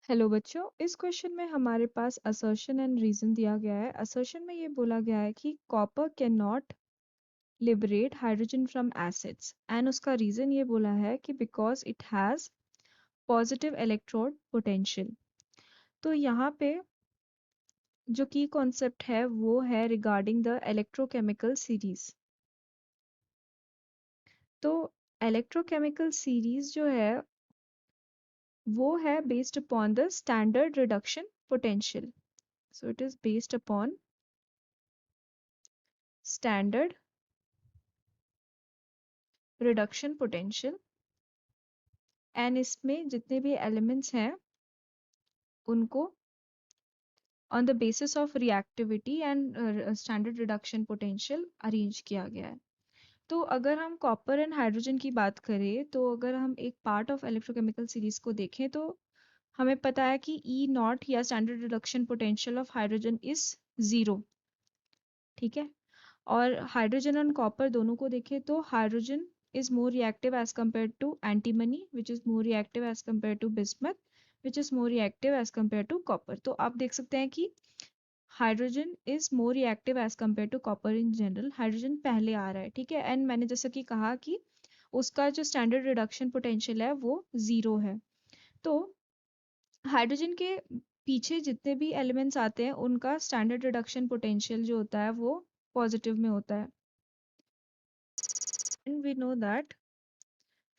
Hello बच्चों, इस question में हमारे पास असर्शन एंड रीजन दिया गया है। असर्शन में ये बोला गया है कि copper can not liberate hydrogen from acids and उसका रीजन ये बोला है कि because it has positive electrode potential. तो यहाँ पे जो की कॉन्सेप्ट है वो है रिगार्डिंग द इलेक्ट्रोकेमिकल सीरीज। तो इलेक्ट्रोकेमिकल सीरीज जो है वो है based upon the standard reduction potential. So it is based upon standard reduction potential and इसमें जितने भी एलिमेंट्स हैं उनको on the basis of reactivity and standard reduction potential arrange किया गया है। तो अगर हम कॉपर एंड हाइड्रोजन की बात करें तो अगर हम एक पार्ट ऑफ इलेक्ट्रोकेमिकल सीरीज को देखें तो हमें पता है कि ई नॉट या standard reduction potential of hydrogen is 0। ठीक है, और हाइड्रोजन और कॉपर दोनों को देखें तो hydrogen is more reactive as compared to antimony, which is more reactive as compared to bismuth, which is more reactive as compared to copper। तो आप देख सकते हैं कि hydrogen is more reactive as compared to copper in general. Hydrogen पहले आ रहा है, ठीक है, एंड मैंने जैसा कि कहा कि उसका जो स्टैंडर्ड रिडक्शन पोटेंशियल है वो 0 है। तो हाइड्रोजन के पीछे जितने भी एलिमेंट्स आते हैं उनका स्टैंडर्ड रिडक्शन पोटेंशियल जो होता है वो पॉजिटिव में होता है। And we know that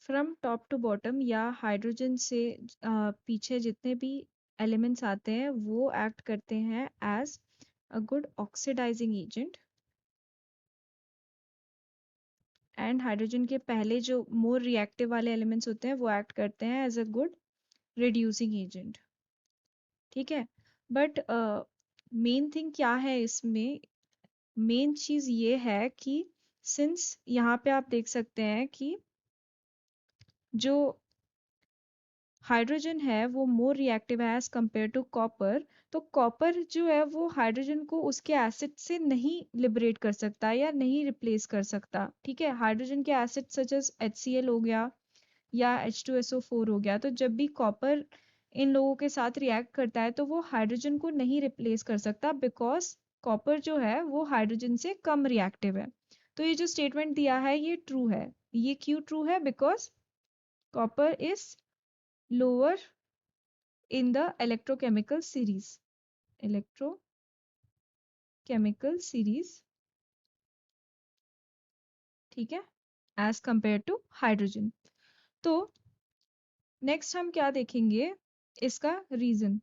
from top to bottom या हाइड्रोजन से पीछे जितने भी एलिमेंट्स आते हैं वो एक्ट करते हैं as a good oxidising agent, and hydrogen के पहले जो मोर रिएक्टिव वाले एलिमेंट्स होते हैं वो एक्ट करते हैं as a good reducing agent. ठीक है, बट मेन थिंग क्या है इसमें, मेन चीज ये है कि सिंस यहाँ पे आप देख सकते हैं कि जो हाइड्रोजन है वो मोर रिएक्टिव है एज कम्पेयर टू कॉपर। तो कॉपर जो है वो हाइड्रोजन को उसके एसिड से नहीं लिबरेट कर सकता या नहीं रिप्लेस कर सकता। ठीक है, हाइड्रोजन के एसिड सच एज HCl हो गया या H2SO4 हो गया, तो जब भी कॉपर इन लोगों के साथ रिएक्ट करता है तो वो हाइड्रोजन को नहीं रिप्लेस कर सकता बिकॉज कॉपर जो है वो हाइड्रोजन से कम रिएक्टिव है। तो ये जो स्टेटमेंट दिया है ये ट्रू है। ये क्यों ट्रू है? Because copper is lower in the electrochemical series, electrochemical series, ठीक है, as compared to hydrogen। तो नेक्स्ट हम क्या देखेंगे, इसका रीजन।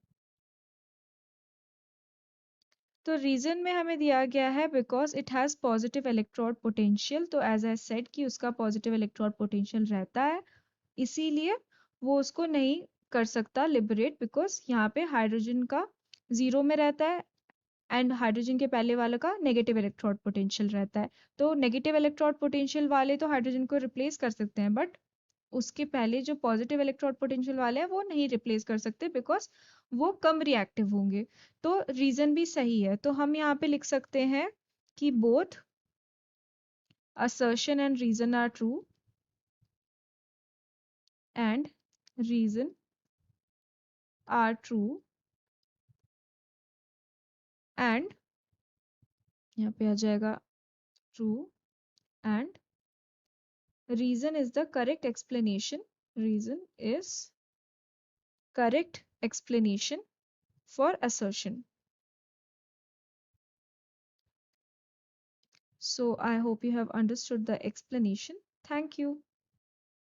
तो रीजन में हमें दिया गया है because it has positive electrode potential. तो एज आई सेड कि उसका पॉजिटिव इलेक्ट्रोड पोटेंशियल रहता है, इसीलिए वो उसको नहीं कर सकता लिबरेट, बिकॉज यहाँ पे हाइड्रोजन का 0 में रहता है एंड हाइड्रोजन के पहले वाले का नेगेटिव इलेक्ट्रोड पोटेंशियल रहता है। तो नेगेटिव इलेक्ट्रोड पोटेंशियल वाले तो हाइड्रोजन को रिप्लेस कर सकते हैं, बट उसके पहले जो पॉजिटिव इलेक्ट्रोड पोटेंशियल वाले हैं वो नहीं रिप्लेस कर सकते बिकॉज वो कम रिएक्टिव होंगे। तो रीजन भी सही है, तो हम यहाँ पे लिख सकते हैं कि both assertion and reason are true and reason are true and यहाँ पे आ जाएगा true and reason is the correct explanation, reason is correct explanation for assertion. So I hope you have understood the explanation. Thank you.